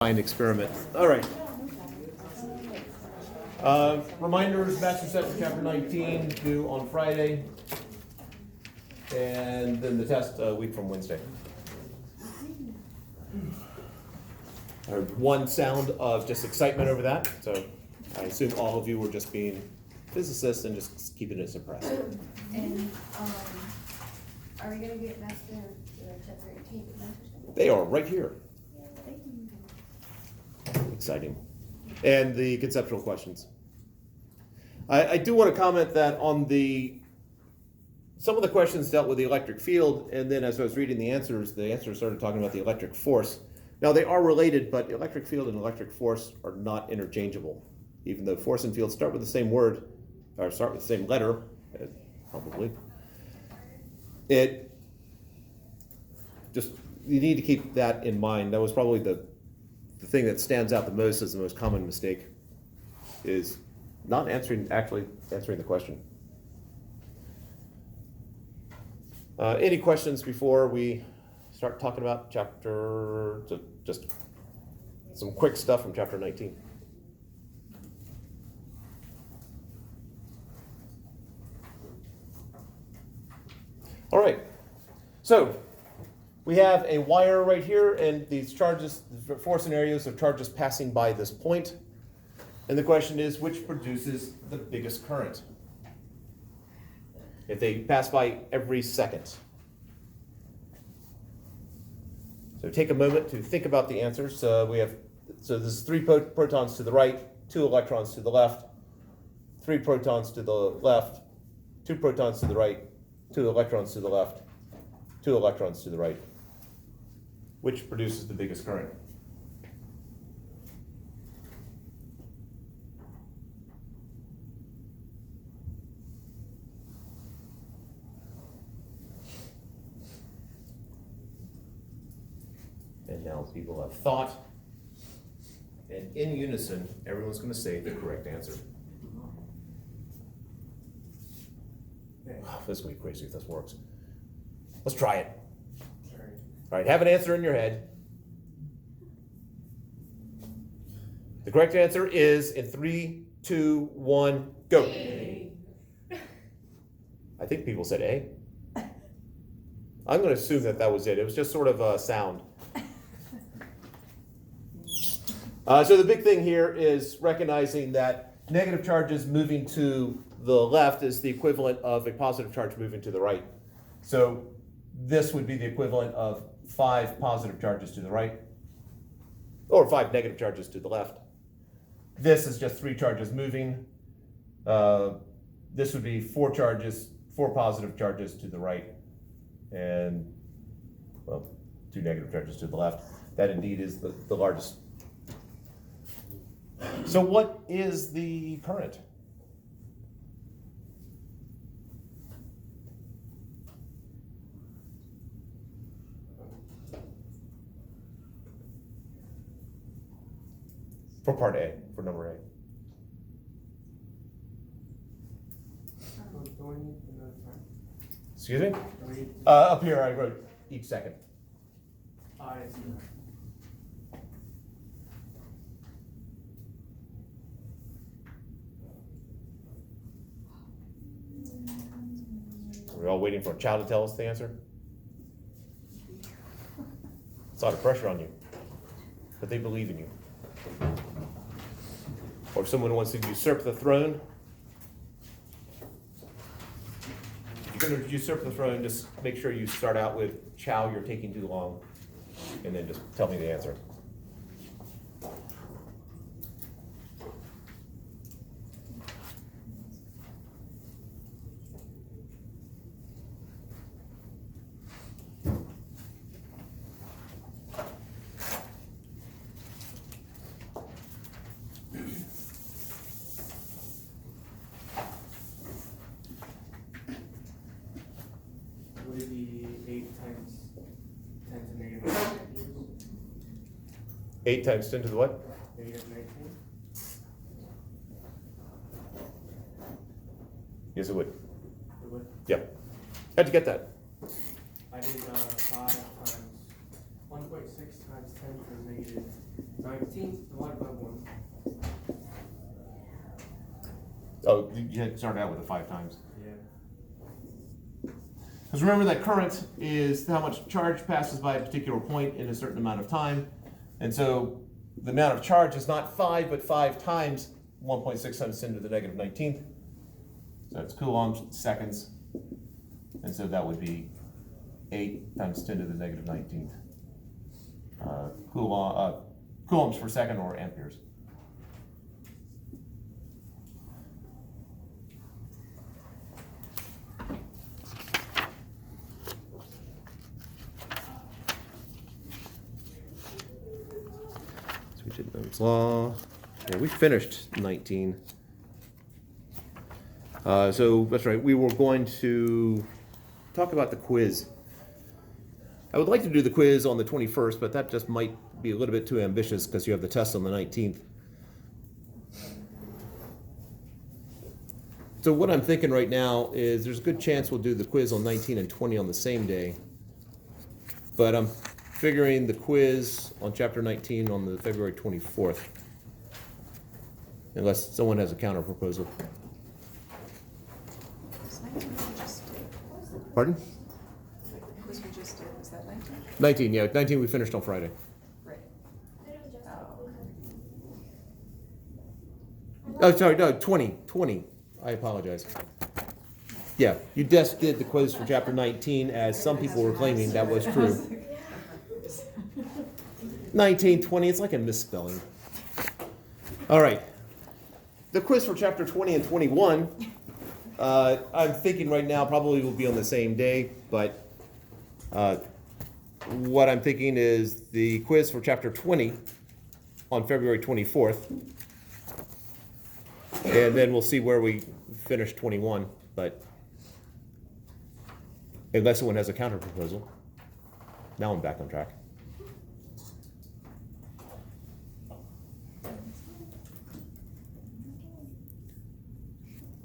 experiment. All right. Reminders, Master Set for Chapter 19 due on Friday. And then the test a week from Wednesday. I heard one sound of just excitement over that. So I assume all of you were just being physicists and just keeping it suppressed. And are we going to get Master Chapter 18? They are right here. Exciting. And the conceptual questions. I do want to comment that on some of the questions dealt with the electric field, and then as I was reading the answers started talking about the electric force. Now they are related, but electric field and electric force are not interchangeable. Even though force and field start with the same word, or start with the same letter, probably. You need to keep that in mind. That was probably the thing that stands out the most as the most common mistake, is not actually answering the question. Any questions before we start talking about just some quick stuff from chapter 19? All right, so we have a wire right here, and these charges, 4 scenarios of charges passing by this point. And the question is, which produces the biggest current? If they pass by every second. So take a moment to think about the answers. So this is 3 protons to the right, 2 electrons to the left, 3 protons to the left, 2 protons to the right, 2 electrons to the left, 2 electrons to the right. Which produces the biggest current? And now people have thought, and in unison, everyone's going to say the correct answer. Oh, this is going to be crazy if this works. Let's try it. All right, have an answer in your head. The correct answer is in 3, 2, 1, go. A. I think people said A. I'm going to assume that was it. It was just sort of a sound. So the big thing here is recognizing that negative charges moving to the left is the equivalent of a positive charge moving to the right. So this would be the equivalent of 5 positive charges to the right, or 5 negative charges to the left. This is just 3 charges moving. This would be 4 positive charges to the right, and, well, 2 negative charges to the left. That indeed is the largest. So what is the current? For part A, for number A. Excuse me? Up here I wrote each second. Are we all waiting for a child to tell us the answer? It's a lot of pressure on you, but they believe in you. Or if someone wants to usurp the throne, if you're going to usurp the throne, just make sure you start out with, "Chow, you're taking too long," and then just tell me the answer. Would it be 8 times 10 to negative 8 times 10 to the what? negative 19? Yes, it would. It would? Yep. How'd you get that? I did 5 times 1.6 times 10 to the negative 19 divided by 1. Oh, you had started out with the 5 times. Yeah. Because remember that current is how much charge passes by a particular point in a certain amount of time. And so the amount of charge is not 5, but 5 times 1.6 times 10 to the negative 19th. So that's coulombs, seconds. And so that would be 8 times 10 to the negative 19th. Coulombs per second or amperes. So we did Ohm's law. Yeah, we finished 19. So that's right, we were going to talk about the quiz. I would like to do the quiz on the 21st, but that just might be a little bit too ambitious because you have the test on the 19th. So what I'm thinking right now is there's a good chance we'll do the quiz on 19 and 20 on the same day. But I'm figuring the quiz on chapter 19 on the February 24th. Unless someone has a counter proposal. Was 19 we just did? Pardon? The quiz we just did, was that 19? 19, yeah, 19 we finished on Friday. Right. Oh, Oh, sorry, no, 20. I apologize. Yeah, you just did the quiz for chapter 19 as some people were claiming that was true. 19, 20, it's like a misspelling. All right. The quiz for chapter 20 and 21, I'm thinking right now probably will be on the same day, but what I'm thinking is the quiz for chapter 20 on February 24th, and then we'll see where we finish 21, but unless someone has a counter proposal. Now I'm back on track.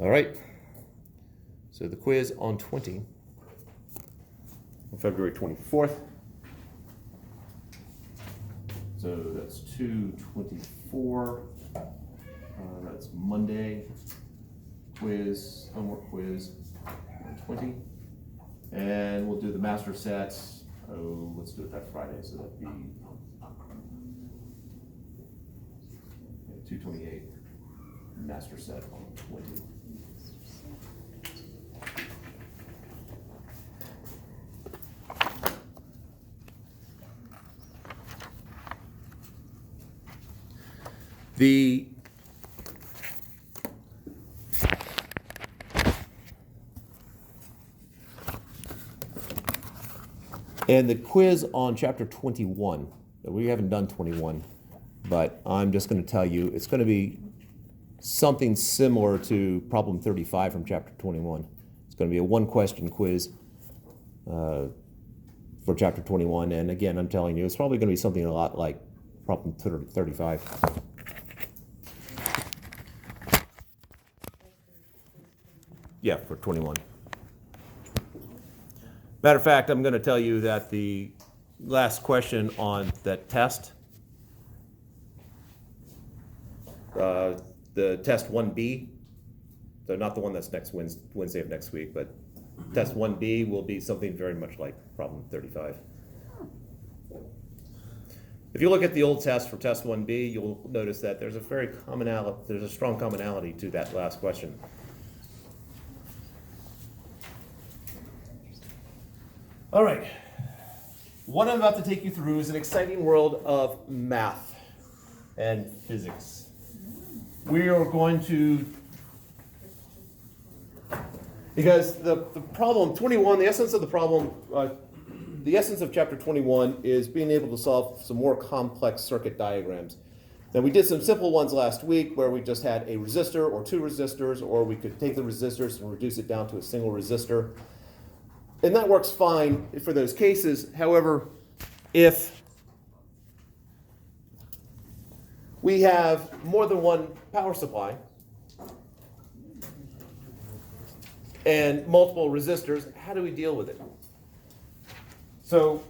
All right, so the quiz on 20, on February 24th. So that's 2/24, that's Monday, quiz, homework quiz, on 20. And we'll do the master sets, let's do it that Friday, so that'd be 2/28, master set on 20. The and the quiz on chapter 21, we haven't done 21, but I'm just going to tell you it's going to be something similar to problem 35 from chapter 21. It's going to be a one-question quiz for chapter 21, and again, I'm telling you, it's probably going to be something a lot like problem 35. Yeah, for 21. Matter of fact, I'm going to tell you that the last question on that test, the test 1B, so not the one that's next Wednesday of next week, but test 1B will be something very much like problem 35. If you look at the old test for test 1B, you'll notice that there's a strong commonality to that last question. All right, what I'm about to take you through is an exciting world of math and physics. We are going to, because the problem 21, the essence of the problem, the essence of chapter 21 is being able to solve some more complex circuit diagrams. Now we did some simple ones last week where we just had a resistor or two resistors, or we could take the resistors and reduce it down to a single resistor. And that works fine for those cases. However, if we have more than one power supply and multiple resistors, how do we deal with it? So,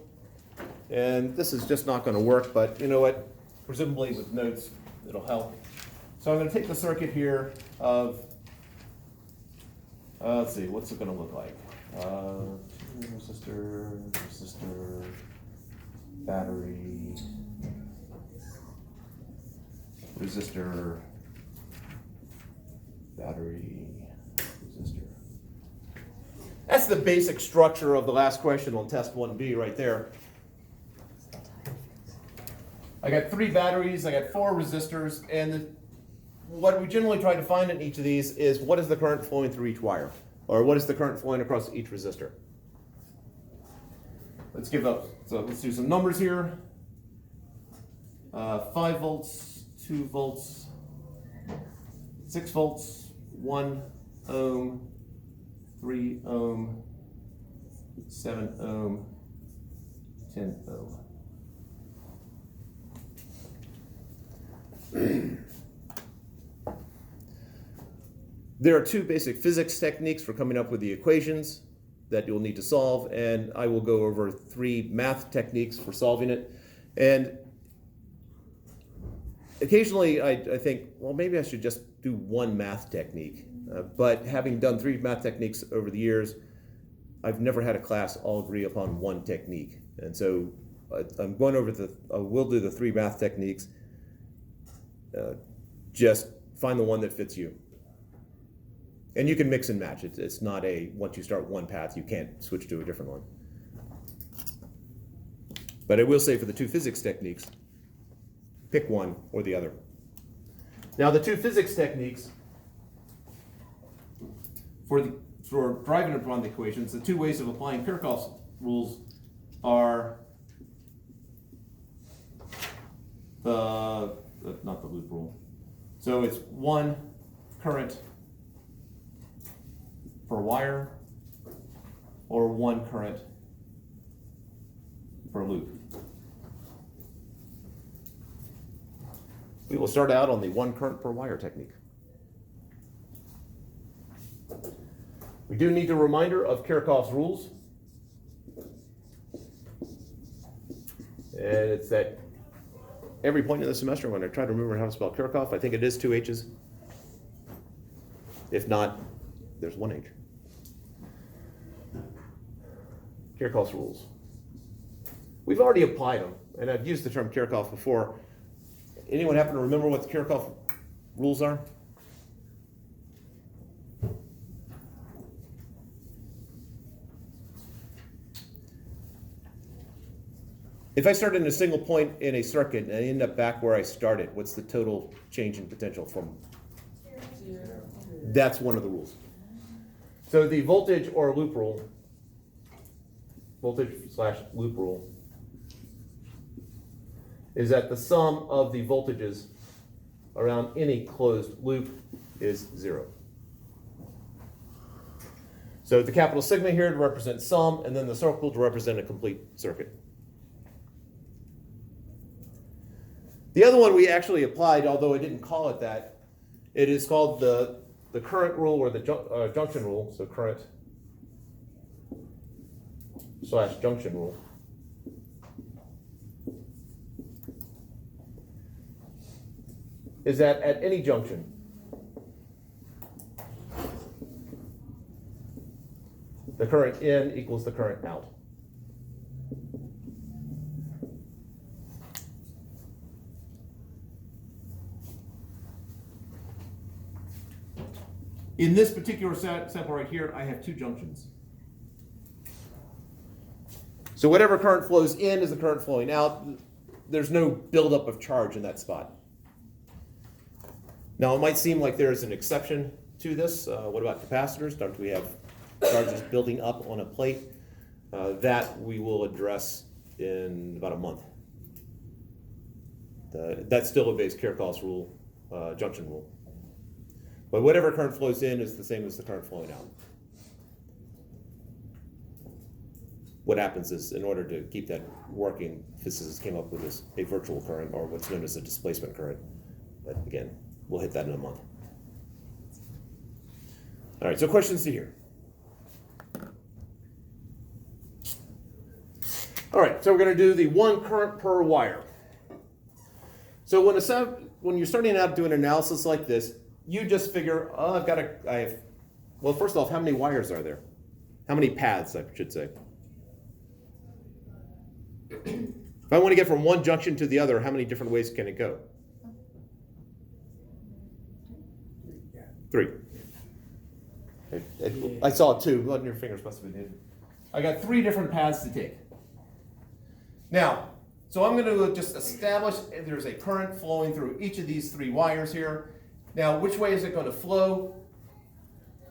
and this is just not going to work, but you know what? presumably with notes, it'll help. So I'm going to take the circuit here of, let's see, what's it going to look like? Resistor, battery, resistor, battery, resistor. That's the basic structure of the last question on test 1B right there. I got 3 batteries, I got 4 resistors, and what we generally try to find in each of these is what is the current flowing through each wire, or what is the current flowing across each resistor. Let's do some numbers here. 5 volts, 2 volts, 6 volts, 1 ohm, 3 ohm, 7 ohm, 10 ohm. There are 2 basic physics techniques for coming up with the equations that you'll need to solve, and I will go over 3 math techniques for solving it. And occasionally I think, well, maybe I should just do 1 math technique. But having done 3 math techniques over the years, I've never had a class all agree upon 1 technique. And so I'm going over we'll do the 3 math techniques. Just find the one that fits you. And you can mix and match. It's not once you start one path, you can't switch to a different one. But I will say for the 2 physics techniques, pick one or the other. Now the 2 physics techniques, for driving upon the equations, the 2 ways of applying Kirchhoff's rules are not the loop rule. So it's 1 current per wire, or 1 current per loop. We will start out on the 1 current per wire technique. We do need a reminder of Kirchhoff's rules. And it's at every point in the semester when I try to remember how to spell Kirchhoff, I think it is 2 H's. If not, there's 1 H. Kirchhoff's rules. We've already applied them, and I've used the term Kirchhoff before. Anyone happen to remember what the Kirchhoff rules are? If I start in a single point in a circuit and I end up back where I started, what's the total change in potential from? 0. That's one of the rules. So the voltage or loop rule, voltage/loop rule, is that the sum of the voltages around any closed loop is 0. So the capital sigma here to represent sum, and then the circle to represent a complete circuit. The other one we actually applied, although I didn't call it that. It is called the current rule, or the junction rule. So current/junction rule. Is that at any junction, the current in equals the current out. In this particular sample right here, I have 2 junctions. So whatever current flows in is the current flowing out. There's no buildup of charge in that spot. Now it might seem like there's an exception to this. What about capacitors? Don't we have charges building up on a plate? That we will address in about a month. That still obeys Kirchhoff's rule, junction rule. But whatever current flows in is the same as the current flowing out. What happens is, in order to keep that working, physicists came up with a virtual current, or what's known as a displacement current. But again, we'll hit that in a month. All right, so questions to here. All right, so we're going to do the 1 current per wire. So when you're starting out doing analysis like this, you just figure, oh, well, first off, how many wires are there? How many paths, I should say. If I want to get from one junction to the other, how many different ways can it go? 3. I saw 2, but your fingers must have been hidden. I got 3 different paths to take. Now, so I'm going to just establish there's a current flowing through each of these 3 wires here. Now, which way is it going to flow?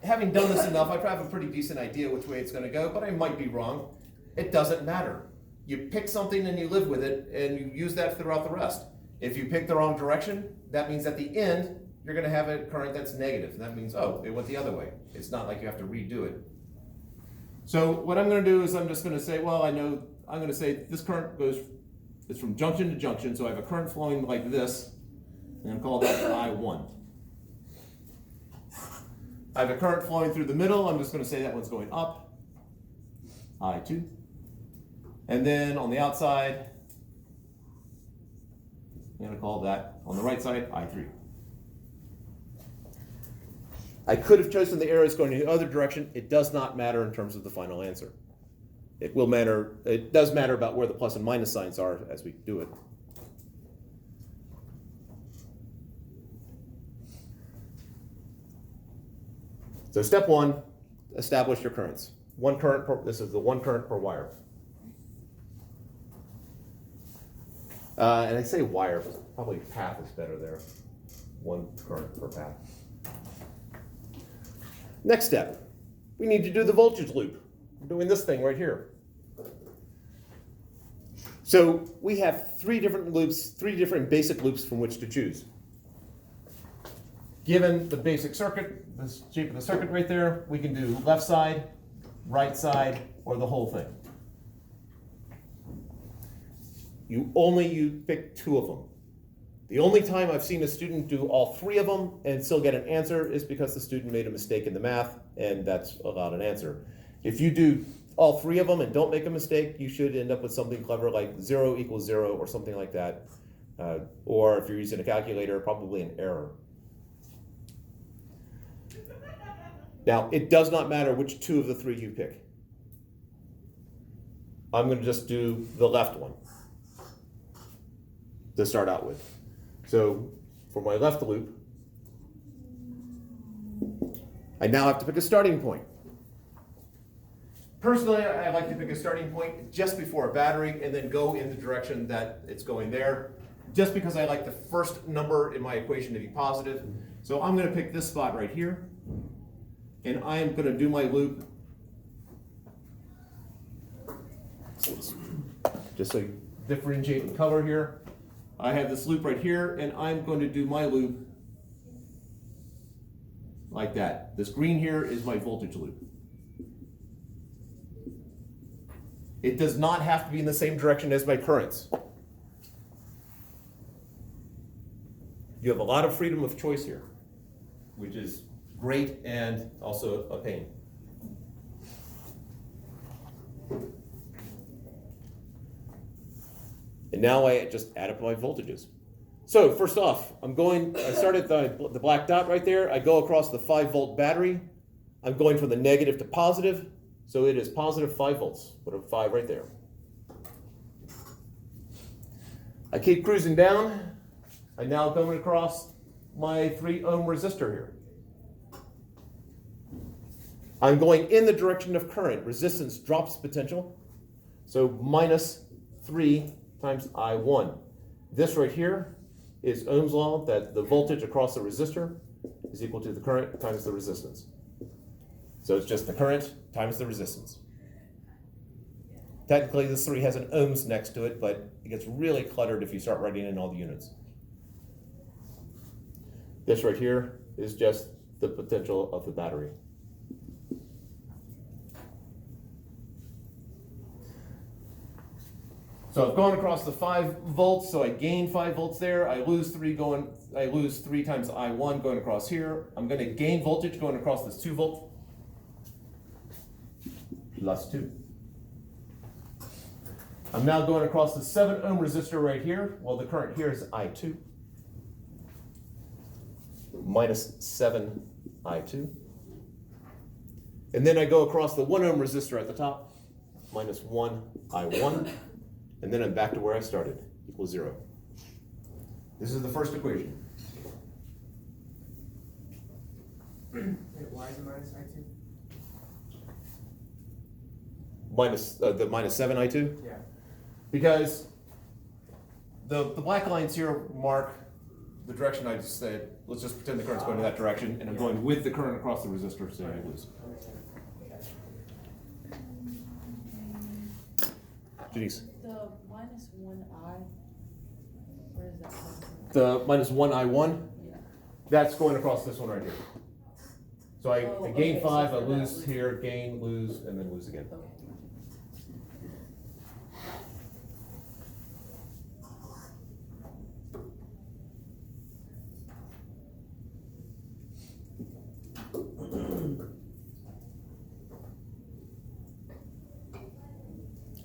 Having done this enough, I have a pretty decent idea which way it's going to go, but I might be wrong. It doesn't matter. You pick something and you live with it, and you use that throughout the rest. If you pick the wrong direction, that means at the end, you're going to have a current that's negative. That means, oh, it went the other way. It's not like you have to redo it. So what I'm going to do is I'm just going to say, well, I'm going to say this current it's from junction to junction, so I have a current flowing like this, and I'm call that I1. I have a current flowing through the middle. I'm just going to say that one's going up, I2. And then on the outside, I'm going to call that, on the right side, I3. I could have chosen the arrows going in the other direction. It does not matter in terms of the final answer. It does matter about where the plus and minus signs are as we do it. So step 1, establish your currents. This is the 1 current per wire. And I say wire, but probably path is better there. 1 current per path. Next step, we need to do the voltage loop. We're doing this thing right here. So we have 3 different loops, 3 different basic loops from which to choose. Given the basic circuit, the shape of the circuit right there, we can do left side, right side, or the whole thing. You pick 2 of them. The only time I've seen a student do all 3 of them and still get an answer is because the student made a mistake in the math, and that's allowed an answer. If you do all 3 of them and don't make a mistake, you should end up with something clever like 0 equals 0 or something like that. Or if you're using a calculator, probably an error. Now, it does not matter which 2 of the 3 you pick. I'm going to just do the left one to start out with. So for my left loop, I now have to pick a starting point. Personally, I like to pick a starting point just before a battery and then go in the direction that it's going there, just because I like the first number in my equation to be positive. So I'm going to pick this spot right here, and I am going to do my loop. Just so you differentiate the color here. I have this loop right here, and I'm going to do my loop like that. This green here is my voltage loop. It does not have to be in the same direction as my currents. You have a lot of freedom of choice here, which is great and also a pain. And now I just add up my voltages. So first off, I start at the black dot right there. I go across the 5-volt battery. I'm going from the negative to positive. So it is positive 5 volts. Put a 5 right there. I keep cruising down. I now going across my 3 ohm resistor here. I'm going in the direction of current. Resistance drops potential. So minus 3 times I1. This right here is Ohm's law, that the voltage across the resistor is equal to the current times the resistance. So it's just the current times the resistance. Technically, this 3 has an ohms next to it, but it gets really cluttered if you start writing in all the units. This right here is just the potential of the battery. So I've gone across the 5 volts, so I gain 5 volts there. I lose 3 times I1 going across here. I'm going to gain voltage going across this 2 volt plus 2. I'm now going across the 7 ohm resistor right here. Well, the current here is I2. minus 7I2. And then I go across the 1 ohm resistor at the top, minus 1I1. And then I'm back to where I started, equals 0. This is the first equation. Wait, why is it minus I2? The minus 7I2. Yeah. Because the black lines here mark the direction I just said. Let's just pretend the current's going in that direction, and I'm going with the current across the resistor, so I lose. Understand. Janice. The minus 1I, where is that coming from? The minus 1I1, Yeah. that's going across this one right here. So I Oh, gain okay, so 5, I for that lose loop. here, gain, lose, and then lose again. Okay.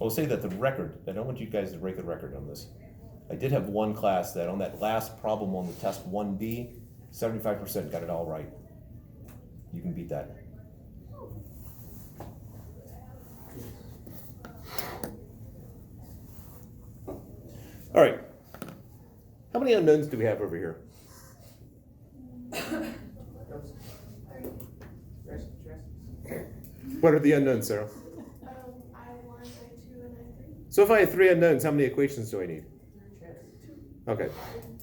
I will say that the record, I don't want you guys to break the record on this. I did have one class that on that last problem on the test 1B, 75% got it all right. You can beat that. All right. How many unknowns do we have over here? What are the unknowns, Sarah? I1, I2, and I3. So if I have 3 unknowns, how many equations do I need? Okay,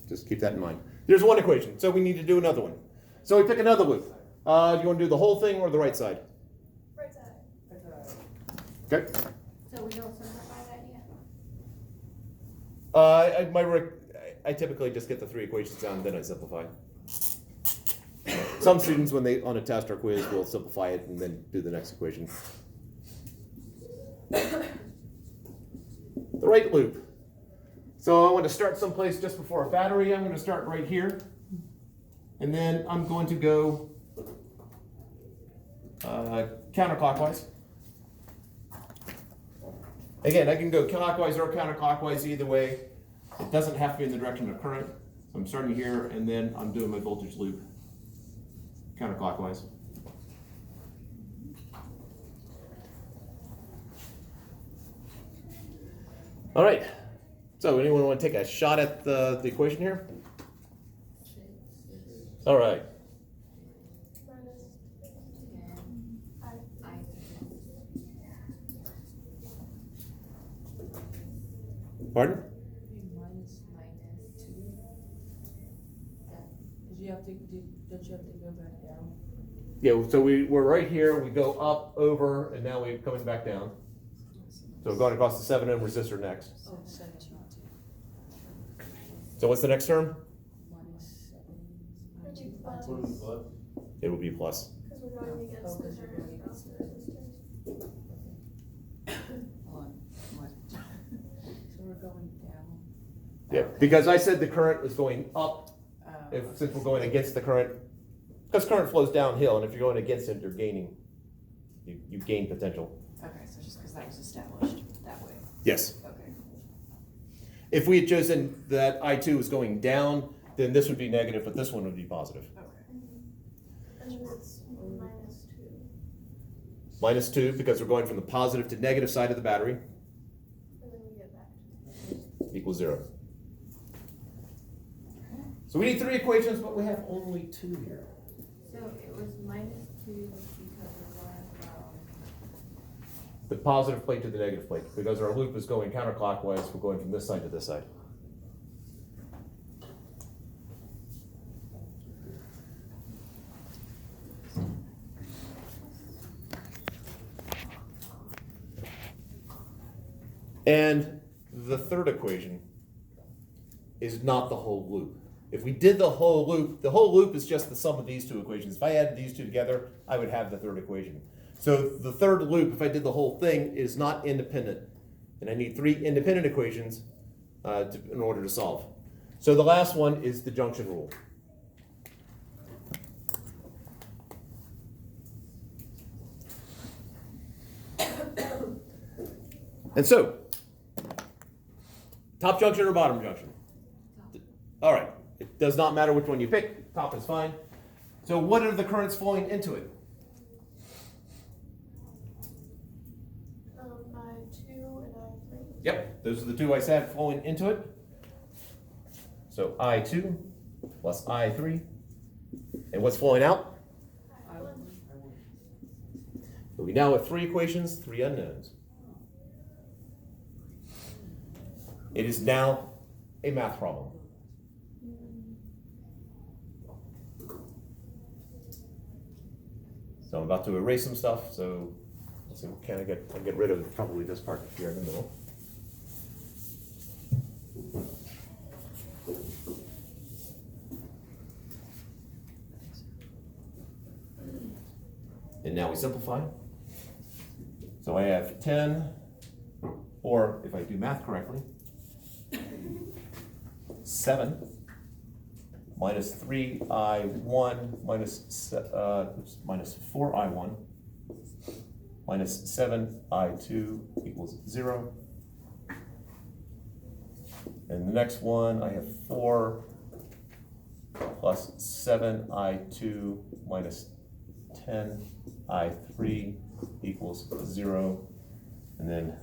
just keep that in mind. There's one equation, so we need to do another one. So we pick another loop. Do you want to do the whole thing or the right side? Right side. Okay. So we don't simplify that yet? I typically just get the 3 equations down, then I simplify. Some students, when they on a test or quiz, will simplify it and then do the next equation. The right loop. So I want to start someplace just before a battery. I'm going to start right here. And then I'm going to go counterclockwise. Again, I can go clockwise or counterclockwise either way. It doesn't have to be in the direction of current. So I'm starting here and then I'm doing my voltage loop counterclockwise. All right. So anyone want to take a shot at the equation here? All right. Minus Pardon? Minus 2. Did you have to, don't you have to go back down? Yeah, so we're right here, we go up, over, and now we're coming back down. So we're going across the 7 ohm resistor next. Oh, 17. So what's the next term? Minus 7. Plus. It will be plus. Because we're going against Oh, the because you're current going across against the the- resistors. Hold on. What? So we're going down. Yeah, because I said the current was going up, Oh, since we're going against the current, because current flows downhill, and if you're going against it, you're gaining, you gain potential. Okay, so just because that was established that way. Yes. Okay. If we had chosen that I2 was going down, then this would be negative, but this one would be positive. Okay. And then it's minus 2. Minus 2, because we're going from the positive to negative side of the battery, And then we get back to equals 0. So we need 3 equations, but we have only 2 here. So it was minus 2 because we're going from. The positive plate to the negative plate, because our loop is going counterclockwise, we're going from this side to this side. And the third equation is not the whole loop. If we did the whole loop is just the sum of these 2 equations. If I added these 2 together, I would have the third equation. So the third loop, if I did the whole thing, is not independent. And I need 3 independent equations in order to solve. So the last one is the junction rule. And so, top junction or bottom junction? All right, It does not matter which one you pick, top is fine. So what are the currents flowing into it? I2 and I3. Yep, those are the two I said flowing into it. So I2 plus I3. And what's flowing out? So we now have 3 equations, 3 unknowns. It is now a math problem. So I'm about to erase some stuff, so let's see, can I get rid of probably this part here in the middle. And now we simplify. So I have 10, or if I do math correctly, 7 minus 3i1 minus 4i1 minus 7i2 equals 0. And the next one, I have 4 plus 7i2 minus 10i3 equals 0. And then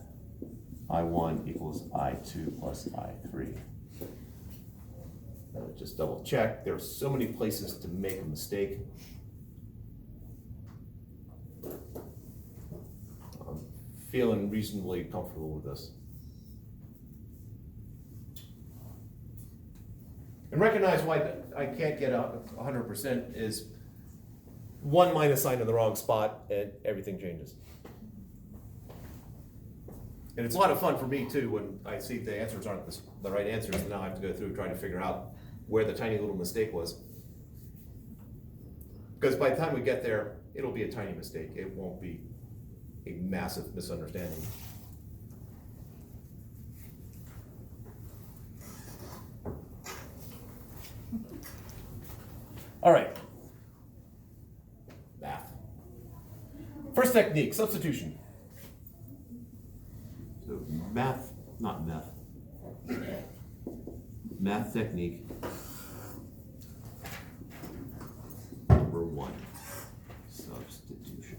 I1 equals I2 plus I3. Just double check. There are so many places to make a mistake. I'm feeling reasonably comfortable with this. And recognize why I can't get 100% is one minus sign in the wrong spot and everything changes. And it's a lot of fun for me too when I see the answers aren't the right answers, and now I have to go through trying to figure out where the tiny little mistake was. Because by the time we get there, it'll be a tiny mistake. It won't be a massive misunderstanding. All right. Math. First technique, substitution. So math technique number 1, substitution.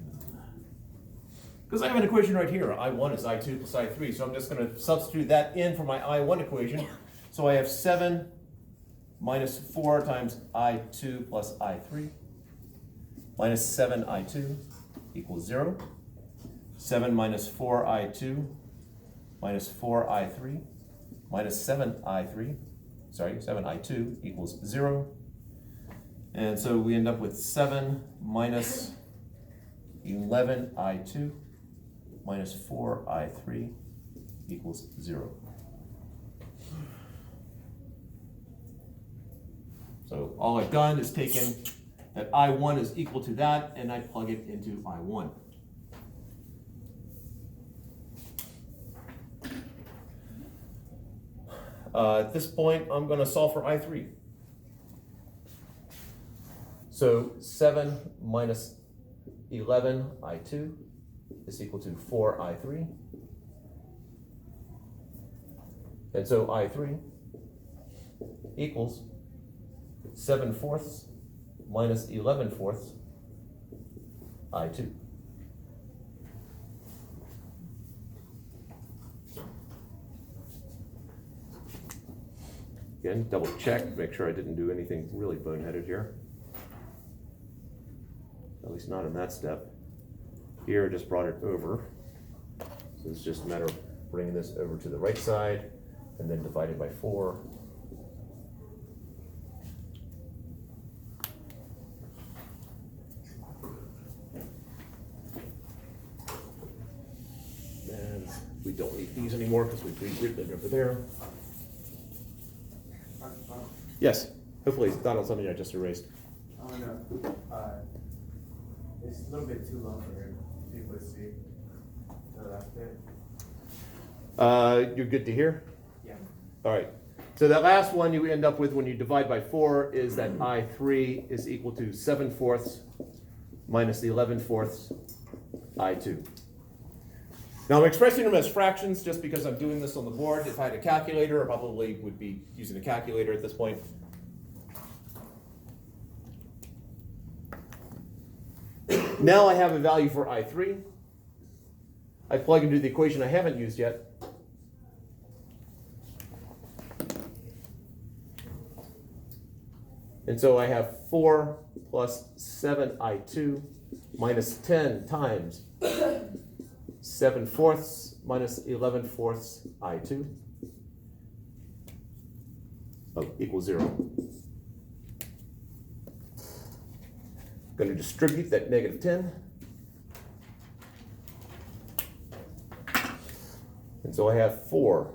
Because I have an equation right here, I1 is I2 plus I3, so I'm just going to substitute that in for my I1 equation. So I have 7 minus 4 times I2 plus I3 minus 7I2 equals 0. 7 minus 4I2 minus 4I3 minus 7I2 equals 0. And so we end up with 7 minus 11I2 minus 4I3 equals 0. So all I've done is taken that I1 is equal to that, and I plug it into I1. At this point, I'm going to solve for I3. So 7 minus 11 I2 is equal to 4 I3. And so I3 equals 7/4 minus 11/4 I2. Again, double check, make sure I didn't do anything really boneheaded here. At least not in that step. Here, I just brought it over. So it's just a matter of bringing this over to the right side and then divided by 4. And we don't need these anymore because we've regrouped it over there. Yes, hopefully it's not on something I just erased. Oh no, it's a little bit too low for people to see. The last bit. You're good to hear? Yeah. All right. So that last one you end up with when you divide by 4 is that I3 is equal to 7/4 minus the 11/4 I2. Now I'm expressing them as fractions just because I'm doing this on the board. If I had a calculator, I probably would be using a calculator at this point. Now I have a value for I3. I plug into the equation I haven't used yet. And so I have 4 plus 7I2 minus 10 times 7/4 minus 11/4 I2 equals 0. Going to distribute that negative 10. And so I have 4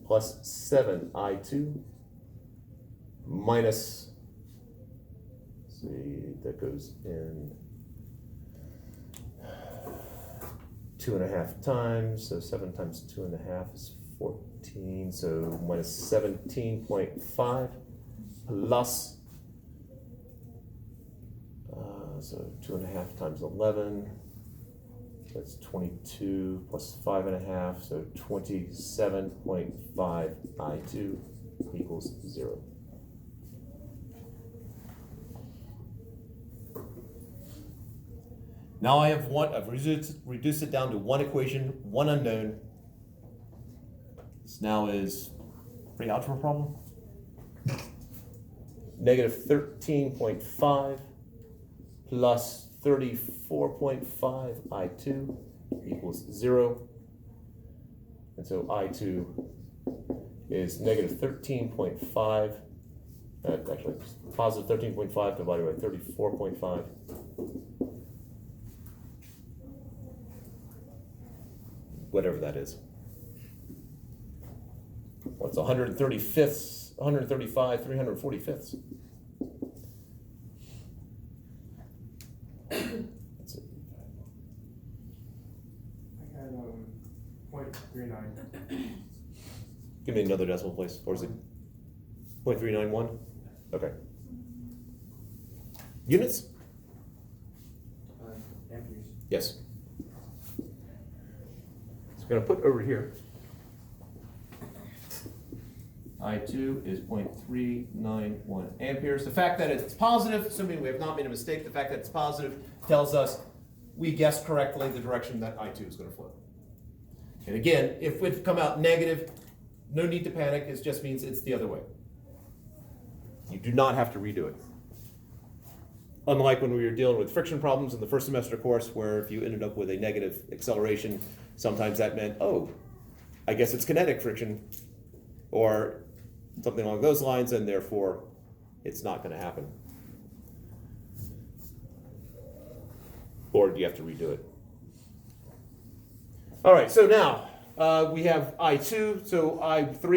plus 7I2 minus, let's see, that goes in 2.5 times, so 7 times 2.5 is 14, so minus 17.5 plus, so 2.5 times 11, that's 22 plus 5.5, so 27.5 I2 equals 0. Now I have I've reduced it down to one equation, one unknown. This now is pre-algebra problem. Negative 13.5 plus 34.5 I2 equals 0. And so I2 is negative 13.5, actually positive 13.5 divided by 34.5. Whatever that is. What's 135, 345ths? That's it. I had 0.39. Give me another decimal place, or is it 0.391? Okay. Units? Amperes. Yes. So I'm going to put over here. I2 is 0.391 amperes. The fact that it's positive, assuming we have not made a mistake, the fact that it's positive tells us we guessed correctly the direction that I2 is going to flow. And again, if it's come out negative, no need to panic. It just means it's the other way. You do not have to redo it. Unlike when we were dealing with friction problems in the first semester course, where if you ended up with a negative acceleration, sometimes that meant, oh, I guess it's kinetic friction, or something along those lines, and therefore it's not going to happen. Or do you have to redo it? All right, so now we have I2, so I3